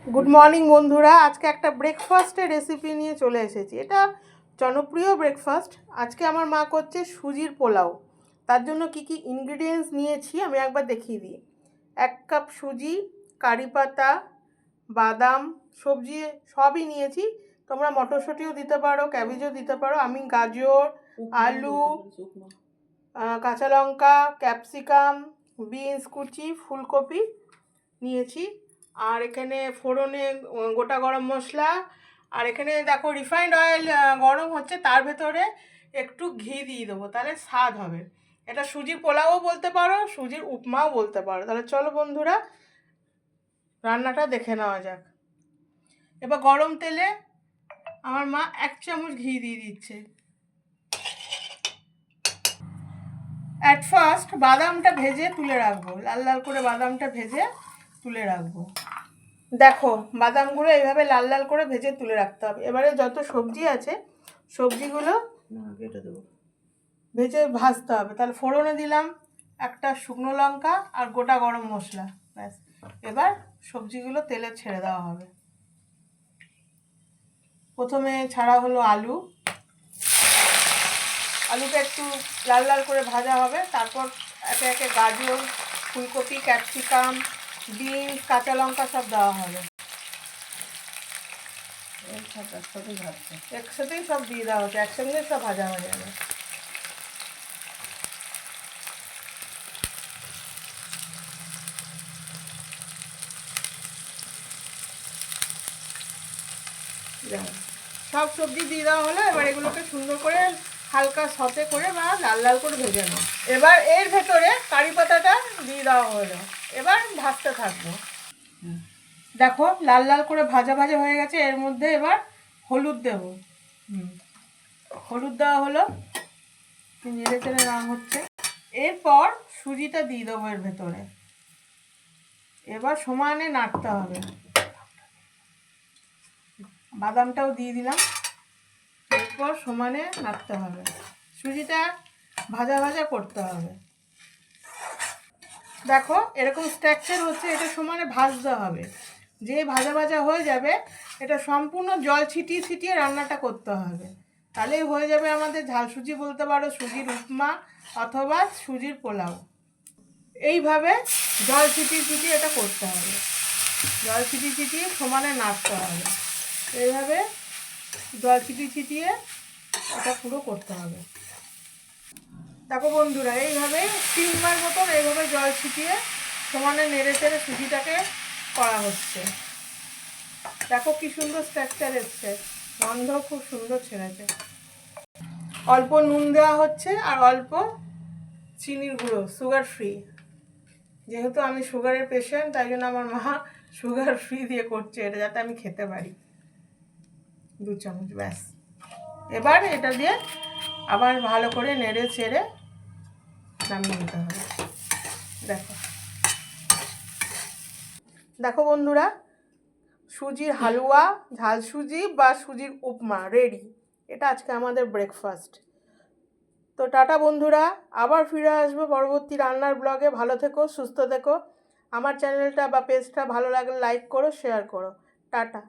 Good morning বন্ধুরা, আজকে একটা ব্রেকফাস্টের রেসিপি নিয়ে চলে এসেছি। এটা জনপ্রিয় ব্রেকফাস্ট। আজকে আমার মা করছে সুজির পোলাও। তার জন্য কি কি ইনগ্রিডিয়েন্টস নিয়েছি আমি একবার দেখিয়ে দিই। 1 কাপ সুজি, কারি পাতা, বাদাম, সবজি সবই নিয়েছি। তোমরা মটরশুঁটিও দিতে পারো, ক্যাবেজও দিতে পারো। আমি গাজর, আলু, কাঁচা লঙ্কা, ক্যাপসিকাম, বিনস কুচি, ফুলকপি নিয়েছি। আর এখানে ফোড়নে গোটা গরম মশলা। আর এখানে দেখো রিফাইন্ড অয়েল গরম হচ্ছে, তার ভেতরে একটু ঘি দিয়ে দেবো, তাহলে স্বাদ হবে। এটা সুজির পোলাও বলতে পারো, সুজির উপমাও বলতে পারো। তাহলে চলো বন্ধুরা রান্নাটা দেখে নেওয়া যাক। এবার গরম তেলে আমার মা 1 চামচ ঘি দিয়ে দিচ্ছে। অ্যাট ফার্স্ট বাদামটা ভেজে তুলে রাখবো, লাল লাল করে বাদামটা ভেজে তুলে রাখবো। দেখো বাদামগুলো এইভাবে লাল লাল করে ভেজে তুলে রাখতে হবে। এবারে যত সবজি আছে সবজিগুলো ভেজে ভাজতে হবে। তাহলে ফোড়নে দিলাম একটা শুকনো লঙ্কা আর গোটা গরম মশলা, ব্যাস। এবার সবজিগুলো তেলে ছেড়ে দেওয়া হবে। প্রথমে ছাড়া হলো আলু। আলুটা একটু লাল লাল করে ভাজা হবে। তারপর একে একে গাজর, ফুলকপি, ক্যাপসিকাম, বিনস, কাঁচা লঙ্কা সব দেওয়া হবে। একসাথেই সব দিয়ে দেওয়া হচ্ছে, একসঙ্গে সব ভাজা হয়ে যাবে। সব সবজি দিয়ে দেওয়া হলো। এবার এগুলোকে সুন্দর করে হালকা সতে করে বা লাল লাল করে ভেজে নেব। এবার এর ভেতরে কারি পাতাটা দিয়ে দেওয়া হলো। এবার ভাজতে থাকবো। দেখো লাল লাল করে ভাজা ভাজা হয়ে গেছে। এর মধ্যে এবার হলুদ দেবো। হলুদ দেওয়া হলো, নেড়ে চেড়ে নেওয়া হচ্ছে। এরপর সুজিটা দিয়ে দেবো এর ভেতরে। এবার সমানে নাড়তে হবে। বাদামটাও দিয়ে দিলাম। এরপর সমানে নাড়তে হবে। সুজিটা ভাজা ভাজা করতে হবে। দেখো এরকম স্ট্রাকচার হচ্ছে, এটা সমানে ভাজতে হবে। যে ভাজা ভাজা হয়ে যাবে, এটা সম্পূর্ণ জল ছিটিয়ে ছিটিয়ে রান্নাটা করতে হবে। তাহলেই হয়ে যাবে আমাদের ঝাল সুজি বলতে পারো, সুজির উপমা অথবা সুজির পোলাও। এইভাবে জল ছিটিয়ে ছিটিয়ে এটা করতে হবে। জল ছিটিয়ে ছিটিয়ে সমানে নাড়তে হবে। এইভাবে জল ছিটিয়ে ছিটিয়ে এটা পুরো করতে হবে। দেখো বন্ধুরা এইভাবে 3বার মতন এইভাবে জল ছিটিয়ে সমানে নেড়ে চেড়ে সুজিটাকে করা হচ্ছে। দেখো কি সুন্দর স্ট্রাকচার এসছে, গন্ধ খুব সুন্দর ছেড়েছে। অল্প নুন দেওয়া হচ্ছে আর অল্প চিনির গুঁড়ো, সুগার ফ্রি। যেহেতু আমি সুগারের পেশেন্ট, তাই জন্য আমার মা সুগার ফ্রি দিয়ে করছে এটা, যাতে আমি খেতে পারি। 2 চামচ, ব্যাস। এবার এটা দিয়ে আবার ভালো করে নেড়ে চেড়ে নামিয়ে নিতে হবে। দেখো দেখো বন্ধুরা, সুজির হালুয়া, ঝাল সুজি বা সুজির উপমা রেডি। এটা আজকে আমাদের ব্রেকফাস্ট। তো টাটা বন্ধুরা, আবার ফিরে আসবো পরবর্তী রান্নার ব্লগে। ভালো থেকো, সুস্থ থেকো। আমার চ্যানেলটা বা পেজটা ভালো লাগলে লাইক করো, শেয়ার করো। টাটা।